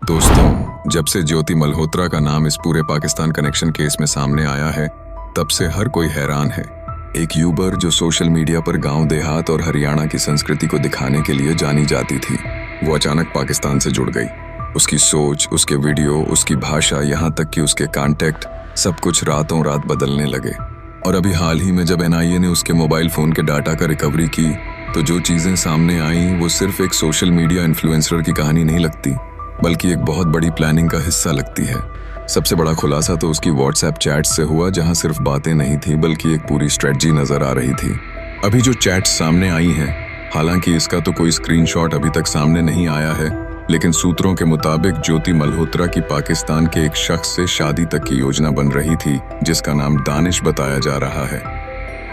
दोस्तों, जब से ज्योति मल्होत्रा का नाम इस पूरे पाकिस्तान कनेक्शन केस में सामने आया है, तब से हर कोई हैरान है। एक यूबर जो सोशल मीडिया पर गांव देहात और हरियाणा की संस्कृति को दिखाने के लिए जानी जाती थी, वो अचानक पाकिस्तान से जुड़ गई। उसकी सोच, उसके वीडियो, उसकी भाषा, यहाँ तक कि उसके कॉन्टेक्ट, सब कुछ रातों रात बदलने लगे। और अभी हाल ही में जब NIA ने उसके मोबाइल फ़ोन के डाटा का रिकवरी की, तो जो चीज़ें सामने आईं वो सिर्फ एक सोशल मीडिया इन्फ्लुएंसर की कहानी नहीं लगती, बल्कि एक बहुत बड़ी प्लानिंग का हिस्सा लगती है। सबसे बड़ा खुलासा तो उसकी व्हाट्सएप चैट्स से हुआ, जहां सिर्फ बातें नहीं थी बल्कि एक पूरी स्ट्रेटजी नजर आ रही थी। अभी जो चैट्स सामने आई हैं, हालांकि इसका तो कोई स्क्रीनशॉट अभी तक सामने नहीं आया है, लेकिन सूत्रों के मुताबिक ज्योति मल्होत्रा की पाकिस्तान के एक शख्स से शादी तक की योजना बन रही थी, जिसका नाम दानिश बताया जा रहा है।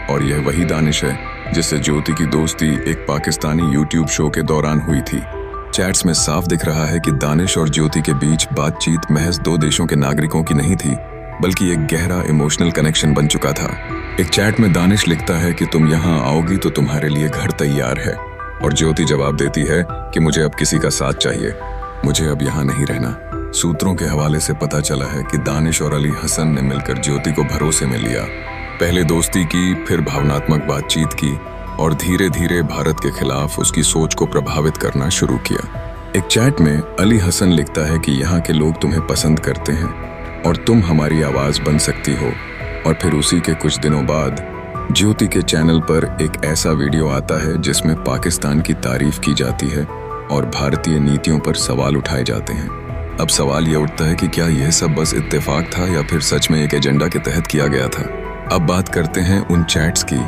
और यह वही दानिश है जिससे ज्योति की दोस्ती एक पाकिस्तानी यूट्यूब शो के दौरान हुई थी। चैट्स में साफ दिख रहा है कि दानिश और ज्योति के बीच बातचीत महज दो देशों के नागरिकों की नहीं थी, बल्कि एक गहरा इमोशनल कनेक्शन बन चुका था। एक चैट में दानिश लिखता है कि तुम यहाँ आओगी तो तुम्हारे लिए घर तैयार है, और ज्योति जवाब देती है कि मुझे अब किसी का साथ चाहिए, मुझे अब यहाँ नहीं रहना। सूत्रों के हवाले से पता चला है कि दानिश और अली हसन ने मिलकर ज्योति को भरोसे में लिया। पहले दोस्ती की, फिर भावनात्मक बातचीत की, और धीरे धीरे भारत के खिलाफ उसकी सोच को प्रभावित करना शुरू किया। एक चैट में अली हसन लिखता है कि यहाँ के लोग तुम्हें पसंद करते हैं और तुम हमारी आवाज़ बन सकती हो। और फिर उसी के कुछ दिनों बाद ज्योति के चैनल पर एक ऐसा वीडियो आता है जिसमें पाकिस्तान की तारीफ की जाती है और भारतीय नीतियों पर सवाल उठाए जाते हैं। अब सवाल यह उठता है कि क्या यह सब बस इत्तेफाक था या फिर सच में एक एजेंडा के तहत किया गया था। अब बात करते हैं उन चैट्स की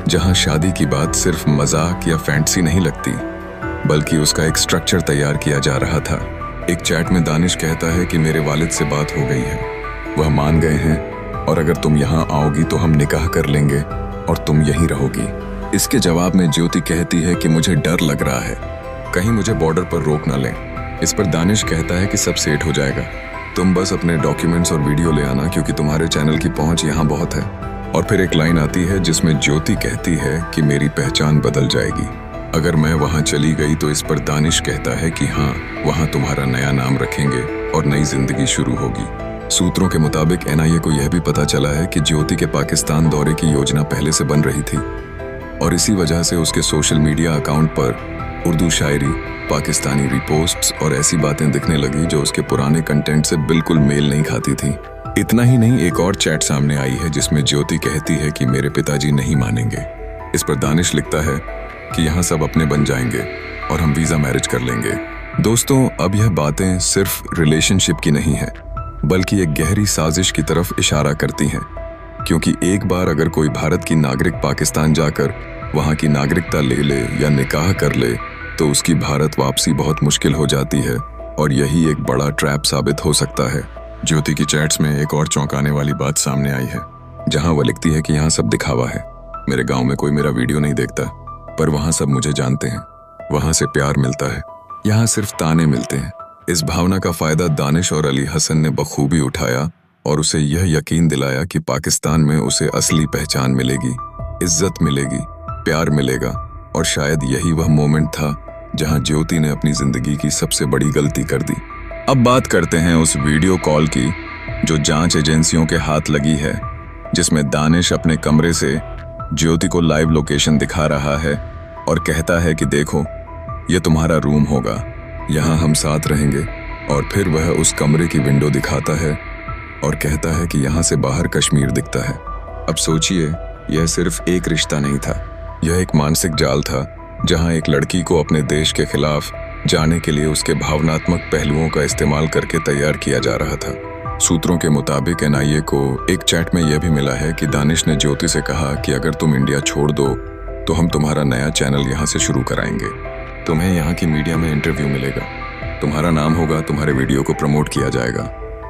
जहां शादी की बात सिर्फ मजाक या फैंटेसी नहीं लगती, बल्कि उसका एक स्ट्रक्चर तैयार किया जा रहा था। एक चैट में दानिश कहता है कि मेरे वालिद से बात हो गई है, वह मान गए हैं, और अगर तुम यहाँ आओगी तो हम निकाह कर लेंगे और तुम यहीं रहोगी। इसके जवाब में ज्योति कहती है कि मुझे डर लग रहा है, कहीं मुझे बॉर्डर पर रोक ना लें। इस पर दानिश कहता है कि सब सेट हो जाएगा, तुम बस अपने डॉक्यूमेंट्स और वीडियो ले आना, क्योंकि तुम्हारे चैनल की पहुंच यहाँ बहुत है। और फिर एक लाइन आती है जिसमें ज्योति कहती है कि मेरी पहचान बदल जाएगी अगर मैं वहां चली गई। तो इस पर दानिश कहता है कि हाँ, वहां तुम्हारा नया नाम रखेंगे और नई जिंदगी शुरू होगी। सूत्रों के मुताबिक NIA को यह भी पता चला है कि ज्योति के पाकिस्तान दौरे की योजना पहले से बन रही थी, और इसी वजह से उसके सोशल मीडिया अकाउंट पर उर्दू शायरी, पाकिस्तानी रिपोस्ट्स और ऐसी बातें दिखने लगी जो उसके पुराने कंटेंट से बिल्कुल मेल नहीं खाती थी। इतना ही नहीं, एक और चैट सामने आई है जिसमें ज्योति कहती है कि मेरे पिताजी नहीं मानेंगे। इस पर दानिश लिखता है कि यहाँ सब अपने बन जाएंगे और हम वीजा मैरिज कर लेंगे। दोस्तों, अब यह बातें सिर्फ रिलेशनशिप की नहीं है, बल्कि एक गहरी साजिश की तरफ इशारा करती हैं, क्योंकि एक बार अगर कोई भारत की नागरिक पाकिस्तान जाकर वहाँ की नागरिकता ले ले या निकाह कर ले, तो उसकी भारत वापसी बहुत मुश्किल हो जाती है, और यही एक बड़ा ट्रैप साबित हो सकता है। ज्योति की चैट्स में एक और चौंकाने वाली बात सामने आई है, जहां वह लिखती है कि यहाँ सब दिखावा है, मेरे गांव में कोई मेरा वीडियो नहीं देखता, पर वहां सब मुझे जानते हैं, वहां से प्यार मिलता है, यहाँ सिर्फ ताने मिलते हैं। इस भावना का फायदा दानिश और अली हसन ने बखूबी उठाया और उसे यह यकीन दिलाया कि पाकिस्तान में उसे असली पहचान मिलेगी, इज्जत मिलेगी, प्यार मिलेगा। और शायद यही वह मोमेंट था जहां ज्योति ने अपनी जिंदगी की सबसे बड़ी गलती कर दी। अब बात करते हैं उस वीडियो कॉल की जो जांच एजेंसियों के हाथ लगी है, जिसमें दानिश अपने कमरे से ज्योति को लाइव लोकेशन दिखा रहा है और कहता है कि देखो, ये तुम्हारा रूम होगा, यहाँ हम साथ रहेंगे। और फिर वह उस कमरे की विंडो दिखाता है और कहता है कि यहाँ से बाहर कश्मीर दिखता है। अब सोचिए, यह सिर्फ एक रिश्ता नहीं था, यह एक मानसिक जाल था, जहाँ एक लड़की को अपने देश के खिलाफ जाने के लिए उसके भावनात्मक पहलुओं का इस्तेमाल करके तैयार किया जा रहा था। सूत्रों के मुताबिक NIA को एक चैट में यह भी मिला है कि दानिश ने ज्योति से कहा कि अगर तुम इंडिया छोड़ दो तो हम तुम्हारा नया चैनल यहाँ से शुरू कराएंगे, तुम्हें यहाँ की मीडिया में इंटरव्यू मिलेगा, तुम्हारा नाम होगा, तुम्हारे वीडियो को प्रमोट किया जाएगा।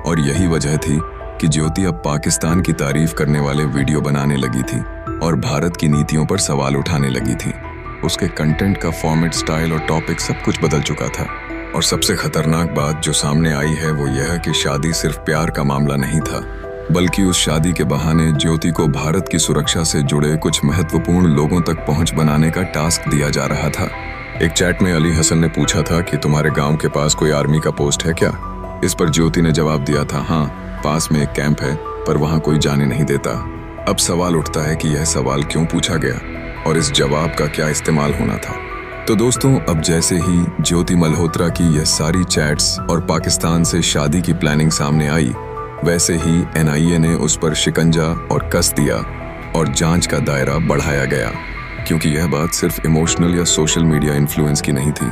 और यही वजह थी कि ज्योति अब पाकिस्तान की तारीफ करने वाले वीडियो बनाने लगी थी और भारत की नीतियों पर सवाल उठाने लगी थी। उसके कंटेंट का फॉर्मेट, स्टाइल और टॉपिक सब कुछ बदल चुका था। और सबसे खतरनाक बात जो सामने आई है वो यह है कि शादी सिर्फ प्यार का मामला नहीं था, बल्कि उस शादी के बहाने ज्योति को भारत की सुरक्षा से जुड़े कुछ महत्वपूर्ण लोगों तक पहुंच बनाने का टास्क दिया जा रहा था। एक चैट में अली हसन ने पूछा था कि तुम्हारे गांव के पास कोई आर्मी का पोस्ट है क्या। इस पर ज्योति ने जवाब दिया था, हाँ पास में एक कैंप है पर वहां कोई जाने नहीं देता। अब सवाल उठता है कि यह सवाल क्यों पूछा गया और इस जवाब का क्या इस्तेमाल होना था। तो दोस्तों, अब जैसे ही ज्योति मल्होत्रा की यह सारी चैट्स और पाकिस्तान से शादी की प्लानिंग सामने आई, वैसे ही एनआईए ने उस पर शिकंजा और कस दिया और जांच का दायरा बढ़ाया गया, क्योंकि यह बात सिर्फ इमोशनल या सोशल मीडिया इन्फ्लुएंस की नहीं थी,